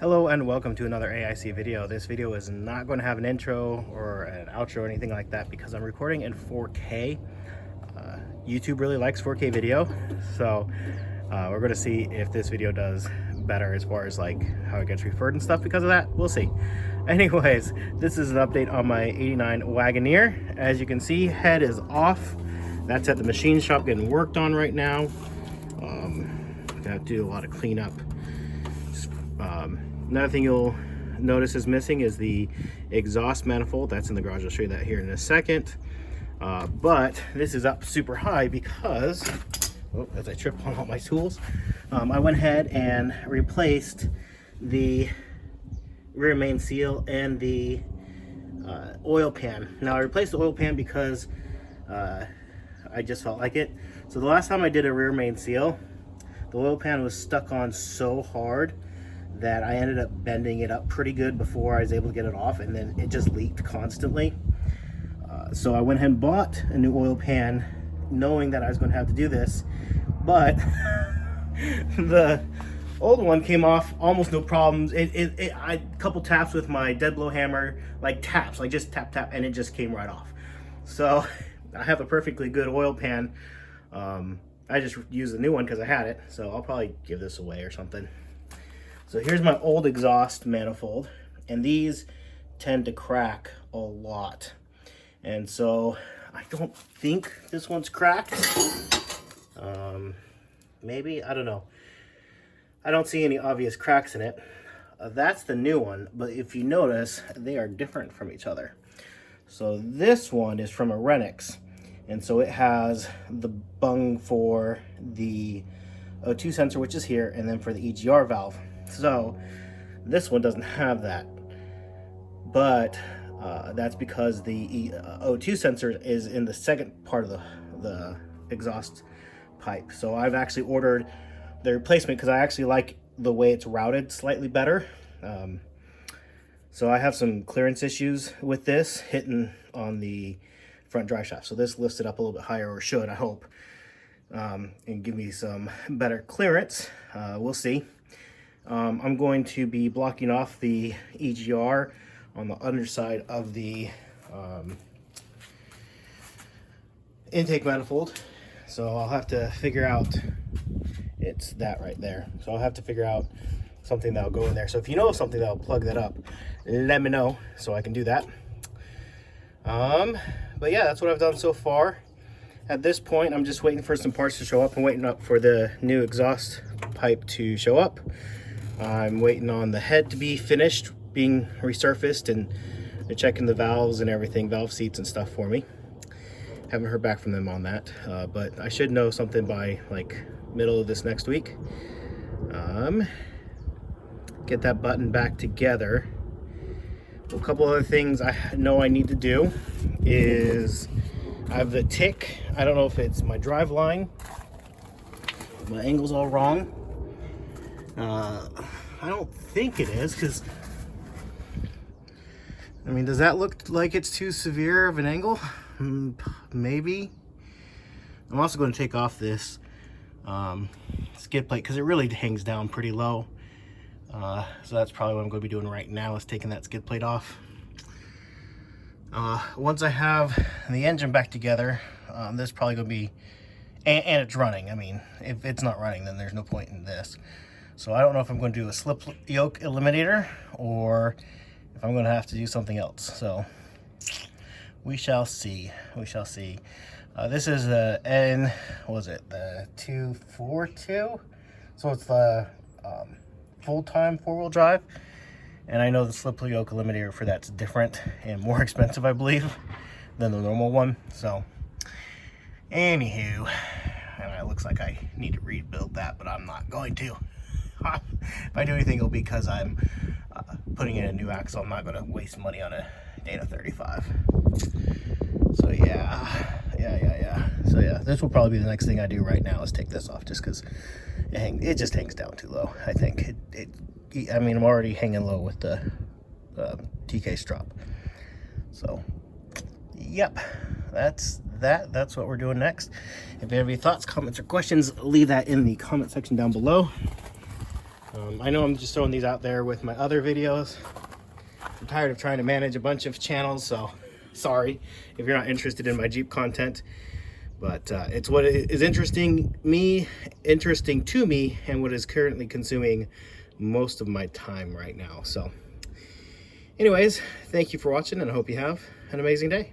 Hello and welcome to another AIC video. This video is not going to have an intro or an outro or anything like that because I'm recording in 4K. YouTube really likes 4K video, so we're going to see if this video does better as far as like how it gets referred and stuff. Because of that, we'll see. Anyways, this is an update on my 89 Wagoneer. As you can see, head is off. That's at the machine shop getting worked on right now. Got to do a lot of cleanup. Another thing you'll notice is missing is the exhaust manifold. That's in the garage. I'll show you that here in a second. But this is up super high because, as I trip on all my tools, I went ahead and replaced the rear main seal and the oil pan. Now I replaced the oil pan because I just felt like it. So the last time I did a rear main seal, the oil pan was stuck on so hard that I ended up bending it up pretty good before I was able to get it off, and then it just leaked constantly. So I went ahead and bought a new oil pan knowing that I was going to have to do this, but the old one came off almost no problems. I couple taps with my dead blow hammer, like taps, like just tap tap, and it just came right off. So I have a perfectly good oil pan. I just used the new one because I had it, so I'll probably give this away or something. So here's my old exhaust manifold, and these tend to crack a lot. And so I don't think this one's cracked. Maybe, I don't know. I don't see any obvious cracks in it. That's the new one, but if you notice, they are different from each other. So this one is from a R.E.M, and so it has the bung for the O2 sensor, which is here, and then for the EGR valve. So this one doesn't have that, but that's because the O2 sensor is in the second part of the exhaust pipe. So I've actually ordered the replacement because I actually like the way it's routed slightly better. So I have some clearance issues with this hitting on the front drive shaft. So this lifts it up a little bit higher, or should, I hope, and give me some better clearance. We'll see. I'm going to be blocking off the EGR on the underside of the intake manifold. So I'll have to figure out, it's that right there. So I'll have to figure out something that'll go in there. So if you know of something that'll plug that up, let me know so I can do that. But yeah, that's what I've done so far. At this point, I'm just waiting for some parts to show up. I'm waiting up for the new exhaust pipe to show up. I'm waiting on the head to be finished, being resurfaced, and they're checking the valves and everything, valve seats and stuff for me. Haven't heard back from them on that, but I should know something by like middle of this next week. Get that button back together. A couple other things I know I need to do is I have the tick. I don't know if it's my drive line. My angle's all wrong. I don't think it is, because I mean, does that look like it's too severe of an angle? Maybe. I'm also going to take off this skid plate because it really hangs down pretty low. So that's probably what I'm going to be doing right now, is taking that skid plate off. Once I have the engine back together, this is probably going to be, and it's running. I mean, if it's not running, then there's no point in this. So I don't know if I'm going to do a slip yoke eliminator or if I'm going to have to do something else. So we shall see. We shall see. This is the the 242? So it's the full-time four-wheel drive. And I know the slip yoke eliminator for that's different and more expensive, I believe, than the normal one. So anywho, it looks like I need to rebuild that, but I'm not going to. If I do anything, it'll be because I'm putting in a new axle. I'm not going to waste money on a Dana 35. So yeah. So yeah, this will probably be the next thing I do right now, is take this off, just because it just hangs down too low. I think I mean, I'm already hanging low with the TK strap. So yep, that's what we're doing next. If you have any thoughts, comments, or questions, leave that in the comment section down below. I know I'm just throwing these out there with my other videos. I'm tired of trying to manage a bunch of channels, so sorry if you're not interested in my Jeep content. But it's what is interesting to me, and what is currently consuming most of my time right now. So anyways, thank you for watching, and I hope you have an amazing day.